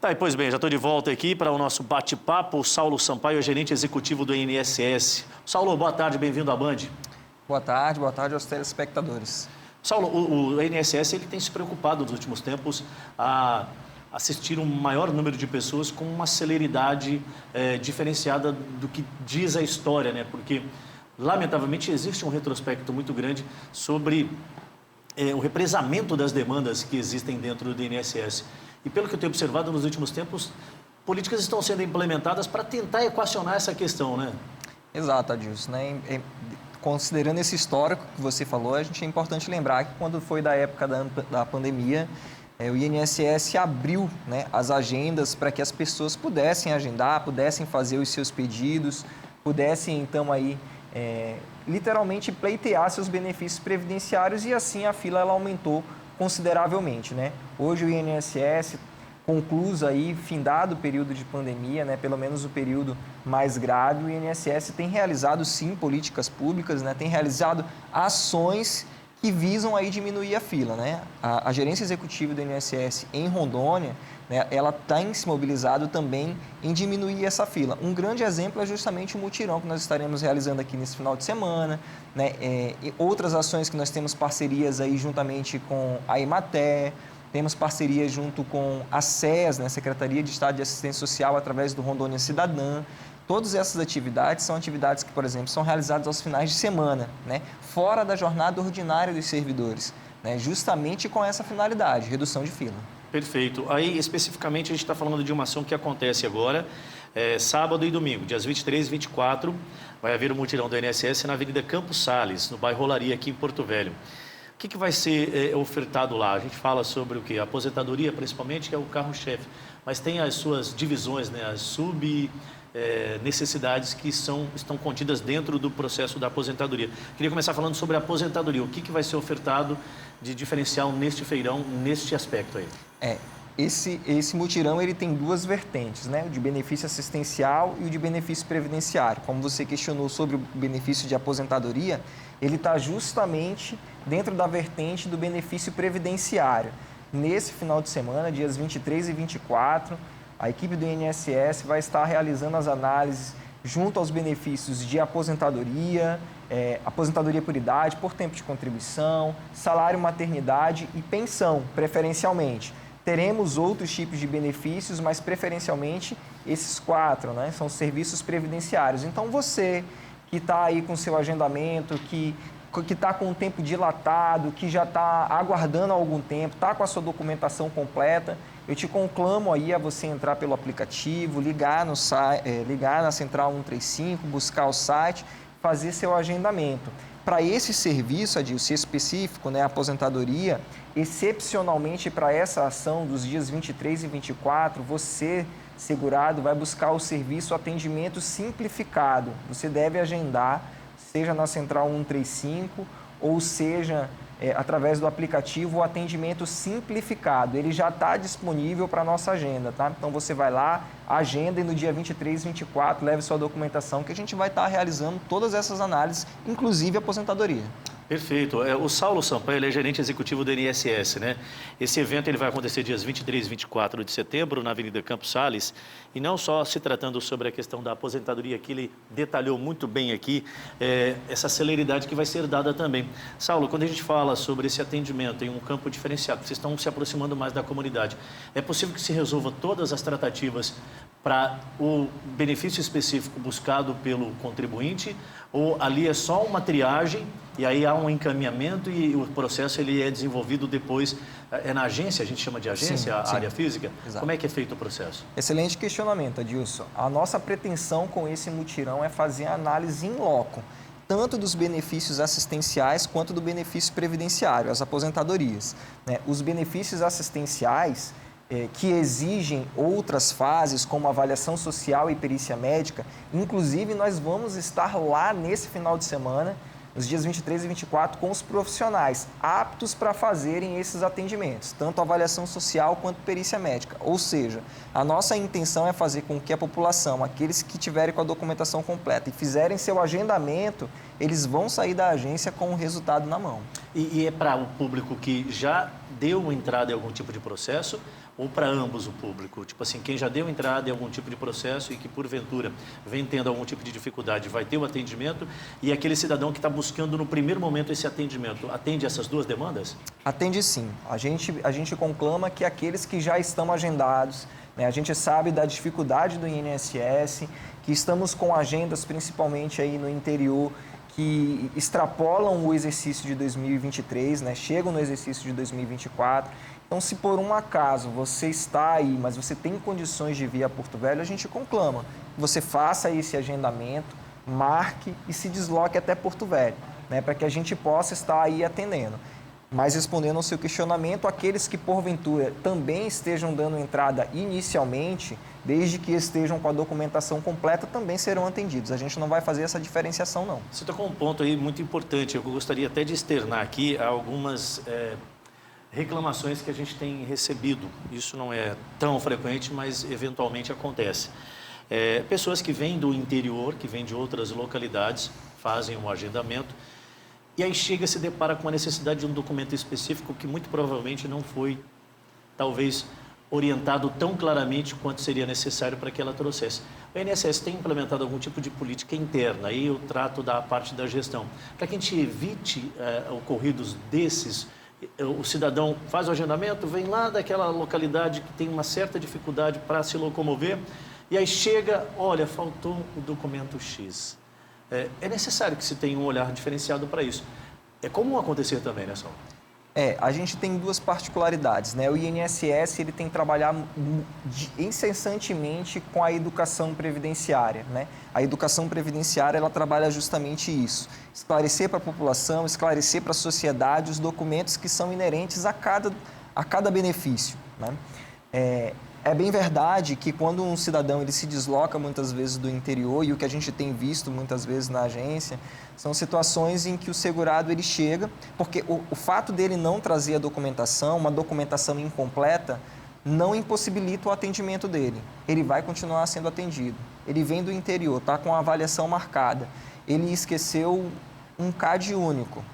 Tá, pois bem, já estou de volta aqui para o nosso bate-papo. O Saulo Sampaio é gerente executivo do INSS. Saulo, boa tarde, bem-vindo à Band. Boa tarde aos telespectadores. Saulo, o INSS ele tem se preocupado nos últimos tempos a assistir um maior número de pessoas com uma celeridade diferenciada do que diz a história, né? Porque, lamentavelmente, existe um retrospecto muito grande sobre o represamento das demandas que existem dentro do INSS. E pelo que eu tenho observado nos últimos tempos, políticas estão sendo implementadas para tentar equacionar essa questão, né? Exato, Adilson, né? Considerando esse histórico que você falou, a gente é importante lembrar que quando foi da época da pandemia, o INSS abriu, né, as agendas para que as pessoas pudessem agendar, pudessem fazer os seus pedidos, pudessem então aí literalmente pleitear seus benefícios previdenciários e assim a fila ela aumentou consideravelmente, né? Hoje o INSS, concluso aí, findado o período de pandemia, né, pelo menos o período mais grave, o INSS tem realizado sim políticas públicas, né, tem realizado ações que visam aí diminuir a fila, né? A gerência executiva do INSS em Rondônia, né, ela tem se mobilizado também em diminuir essa fila. Um grande exemplo é justamente o mutirão que nós estaremos realizando aqui nesse final de semana, né? E outras ações que nós temos parcerias aí juntamente com a Emater, temos parceria junto com a SES, né, Secretaria de Estado de Assistência Social, através do Rondônia Cidadã. Todas essas atividades são atividades que, por exemplo, são realizadas aos finais de semana, né, fora da jornada ordinária dos servidores, né, justamente com essa finalidade, redução de fila. Perfeito. Aí, especificamente, a gente está falando de uma ação que acontece agora, sábado e domingo, dias 23 e 24, vai haver um mutirão do INSS na Avenida Campos Sales, no bairro Olaria, aqui em Porto Velho. O que vai ser ofertado lá? A gente fala sobre o quê? A aposentadoria, principalmente, que é o carro-chefe, mas tem as suas divisões, né? As necessidades que estão contidas dentro do processo da aposentadoria. Queria começar falando sobre a aposentadoria. O que vai ser ofertado de diferencial neste feirão, neste aspecto aí? Esse mutirão ele tem duas vertentes, né? O de benefício assistencial e o de benefício previdenciário. Como você questionou sobre o benefício de aposentadoria, ele está justamente dentro da vertente do benefício previdenciário. Nesse final de semana, dias 23 e 24, a equipe do INSS vai estar realizando as análises junto aos benefícios de aposentadoria, aposentadoria por idade, por tempo de contribuição, salário maternidade e pensão, preferencialmente. Teremos outros tipos de benefícios, mas preferencialmente esses quatro, né? São serviços previdenciários. Então, você que está aí com seu agendamento, que está com o tempo dilatado, que já está aguardando há algum tempo, está com a sua documentação completa, eu te conclamo aí a você entrar pelo aplicativo, ligar na Central 135, buscar o site, fazer seu agendamento. Para esse serviço, Adilson, específico, né, a aposentadoria, excepcionalmente para essa ação dos dias 23 e 24, você, segurado, vai buscar o serviço atendimento simplificado. Você deve agendar, seja na Central 135 ou seja através do aplicativo o atendimento simplificado. Ele já está disponível para a nossa agenda, tá? Então você vai lá, agenda e no dia 23 e 24 leve sua documentação que a gente vai estar realizando todas essas análises, inclusive a aposentadoria. Perfeito. O Saulo Sampaio, ele é gerente executivo do INSS, né? Esse evento ele vai acontecer dias 23 e 24 de setembro, na Avenida Campos Sales, e não só se tratando sobre a questão da aposentadoria, que ele detalhou muito bem aqui, essa celeridade que vai ser dada também. Saulo, quando a gente fala sobre esse atendimento em um campo diferenciado, vocês estão se aproximando mais da comunidade, é possível que se resolva todas as tratativas para o benefício específico buscado pelo contribuinte, ou ali é só uma triagem e aí há um encaminhamento e o processo ele é desenvolvido depois, na agência, a gente chama de agência, sim, a área física? Exato. Como é que é feito o processo? Excelente questionamento, Adilson. A nossa pretensão com esse mutirão é fazer a análise in loco, tanto dos benefícios assistenciais quanto do benefício previdenciário, as aposentadorias, né? Os benefícios assistenciais, que exigem outras fases, como avaliação social e perícia médica, inclusive nós vamos estar lá nesse final de semana, nos dias 23 e 24, com os profissionais aptos para fazerem esses atendimentos, tanto avaliação social quanto perícia médica. Ou seja, a nossa intenção é fazer com que a população, aqueles que tiverem com a documentação completa e fizerem seu agendamento, eles vão sair da agência com o resultado na mão. E é para o público que já deu entrada em algum tipo de processo ou para ambos o público? Tipo assim, quem já deu entrada em algum tipo de processo e que, porventura, vem tendo algum tipo de dificuldade, vai ter o atendimento, e aquele cidadão que está buscando no primeiro momento esse atendimento, atende essas duas demandas? Atende sim. A gente conclama que aqueles que já estão agendados, né, a gente sabe da dificuldade do INSS, que estamos com agendas, principalmente aí no interior, que extrapolam o exercício de 2023, né, chegam no exercício de 2024. Então, se por um acaso você está aí, mas você tem condições de vir a Porto Velho, a gente conclama que você faça esse agendamento, marque e se desloque até Porto Velho, né, para que a gente possa estar aí atendendo. Mas respondendo ao seu questionamento, aqueles que porventura também estejam dando entrada inicialmente, desde que estejam com a documentação completa, também serão atendidos. A gente não vai fazer essa diferenciação, não. Você tocou um ponto aí muito importante. Eu gostaria até de externar aqui algumas reclamações que a gente tem recebido. Isso não é tão frequente, mas eventualmente acontece. Pessoas que vêm do interior, que vêm de outras localidades, fazem um agendamento, e aí chega e se depara com a necessidade de um documento específico que muito provavelmente não foi, talvez, orientado tão claramente quanto seria necessário para que ela trouxesse. O INSS tem implementado algum tipo de política interna, aí eu trato da parte da gestão, para que a gente evite ocorridos desses. O cidadão faz o agendamento, vem lá daquela localidade que tem uma certa dificuldade para se locomover, e aí chega, olha, faltou o documento X. É necessário que se tenha um olhar diferenciado para isso. É comum acontecer também, né, Saulo? A gente tem duas particularidades, né? O INSS ele tem trabalhado incessantemente com a educação previdenciária, né? A educação previdenciária ela trabalha justamente isso: esclarecer para a população, esclarecer para a sociedade os documentos que são inerentes a cada benefício, né? É bem verdade que quando um cidadão ele se desloca muitas vezes do interior, e o que a gente tem visto muitas vezes na agência, são situações em que o segurado ele chega, porque o fato dele não trazer a documentação, uma documentação incompleta, não impossibilita o atendimento dele. Ele vai continuar sendo atendido. Ele vem do interior, está com a avaliação marcada, ele esqueceu um CAD único.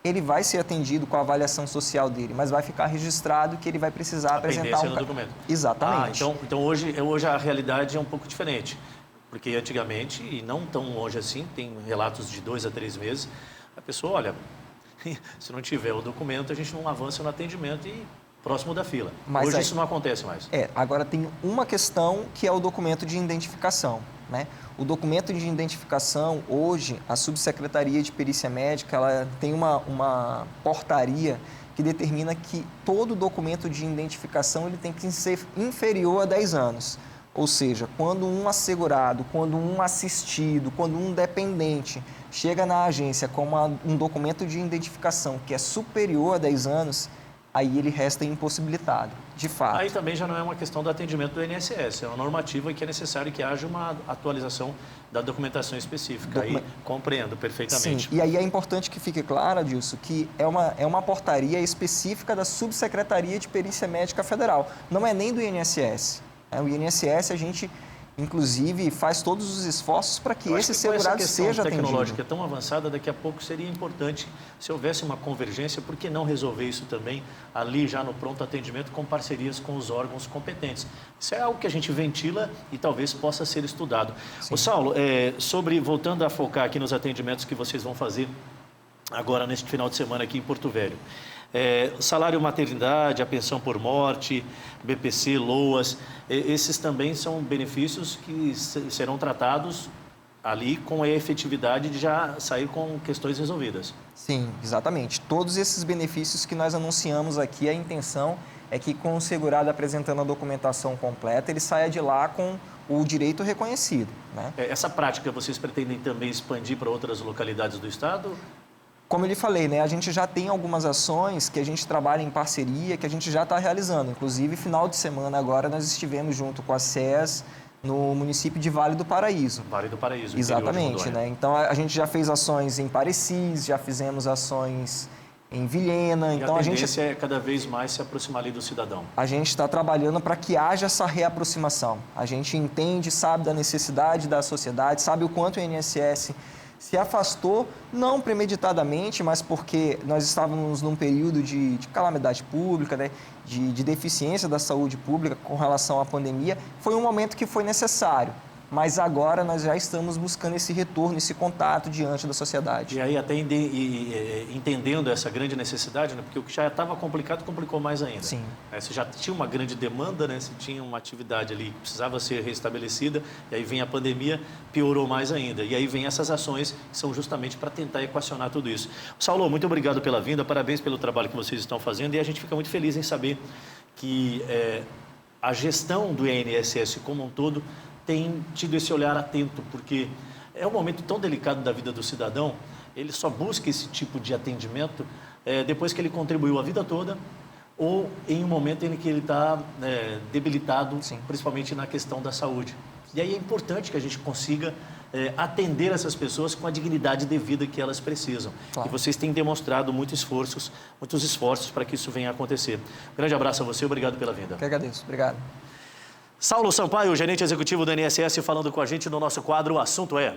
Ele vai ser atendido com a avaliação social dele, mas vai ficar registrado que ele vai precisar apresentar um documento. Exatamente. Então hoje a realidade é um pouco diferente, porque antigamente, e não tão longe assim, tem relatos de 2 a 3 meses, a pessoa, olha, se não tiver o documento, a gente não avança no atendimento e próximo da fila. Mas hoje isso não acontece mais. Agora tem uma questão que é o documento de identificação, né? O documento de identificação, hoje, a Subsecretaria de Perícia Médica, ela tem uma portaria que determina que todo documento de identificação ele tem que ser inferior a 10 anos. Ou seja, quando um assegurado, quando um assistido, quando um dependente chega na agência com um documento de identificação que é superior a 10 anos, aí ele resta impossibilitado, de fato. Aí também já não é uma questão do atendimento do INSS, é uma normativa que é necessário que haja uma atualização da documentação específica. Aí compreendo perfeitamente. Sim, e aí é importante que fique claro, Adilson, que é uma portaria específica da Subsecretaria de Perícia Médica Federal, não é nem do INSS. O INSS, a gente, inclusive, faz todos os esforços para que esse segurado seja atendido. A tecnológica é tão avançada, daqui a pouco seria importante, se houvesse uma convergência, por que não resolver isso também ali já no pronto atendimento com parcerias com os órgãos competentes? Isso é algo que a gente ventila e talvez possa ser estudado. Ô Saulo, voltando a focar aqui nos atendimentos que vocês vão fazer agora neste final de semana aqui em Porto Velho. O salário maternidade, a pensão por morte, BPC, LOAS, esses também são benefícios que serão tratados ali com a efetividade de já sair com questões resolvidas. Sim, exatamente. Todos esses benefícios que nós anunciamos aqui, a intenção é que com o segurado apresentando a documentação completa, ele saia de lá com o direito reconhecido, né? Essa prática vocês pretendem também expandir para outras localidades do estado? Como eu lhe falei, né, a gente já tem algumas ações que a gente trabalha em parceria, que a gente já está realizando. Inclusive, final de semana agora, nós estivemos junto com a SES no município de Vale do Paraíso. Vale do Paraíso, exatamente, né? Então, a gente já fez ações em Parecis, já fizemos ações em Vilhena. E a tendência é cada vez mais se aproximar ali do cidadão. A gente está trabalhando para que haja essa reaproximação. A gente entende, sabe da necessidade da sociedade, sabe o quanto o INSS Se afastou, não premeditadamente, mas porque nós estávamos num período de calamidade pública, né? de deficiência da saúde pública com relação à pandemia. Foi um momento que foi necessário. Mas agora nós já estamos buscando esse retorno, esse contato diante da sociedade. E aí até entendendo essa grande necessidade, né? Porque o que já estava complicado, complicou mais ainda. Sim. Você já tinha uma grande demanda, né? Você tinha uma atividade ali que precisava ser restabelecida, e aí vem a pandemia, piorou mais ainda. E aí vem essas ações que são justamente para tentar equacionar tudo isso. Saulo, muito obrigado pela vinda, parabéns pelo trabalho que vocês estão fazendo, e a gente fica muito feliz em saber que a gestão do INSS como um todo tem tido esse olhar atento, porque é um momento tão delicado da vida do cidadão, ele só busca esse tipo de atendimento depois que ele contribuiu a vida toda ou em um momento em que ele está debilitado, Sim. principalmente na questão da saúde. E aí é importante que a gente consiga atender essas pessoas com a dignidade devida que elas precisam. Claro. E vocês têm demonstrado muitos esforços para que isso venha a acontecer. Um grande abraço a você, obrigado pela vinda. Eu que agradeço. Obrigado. Saulo Sampaio, gerente executivo do INSS, falando com a gente no nosso quadro O Assunto É.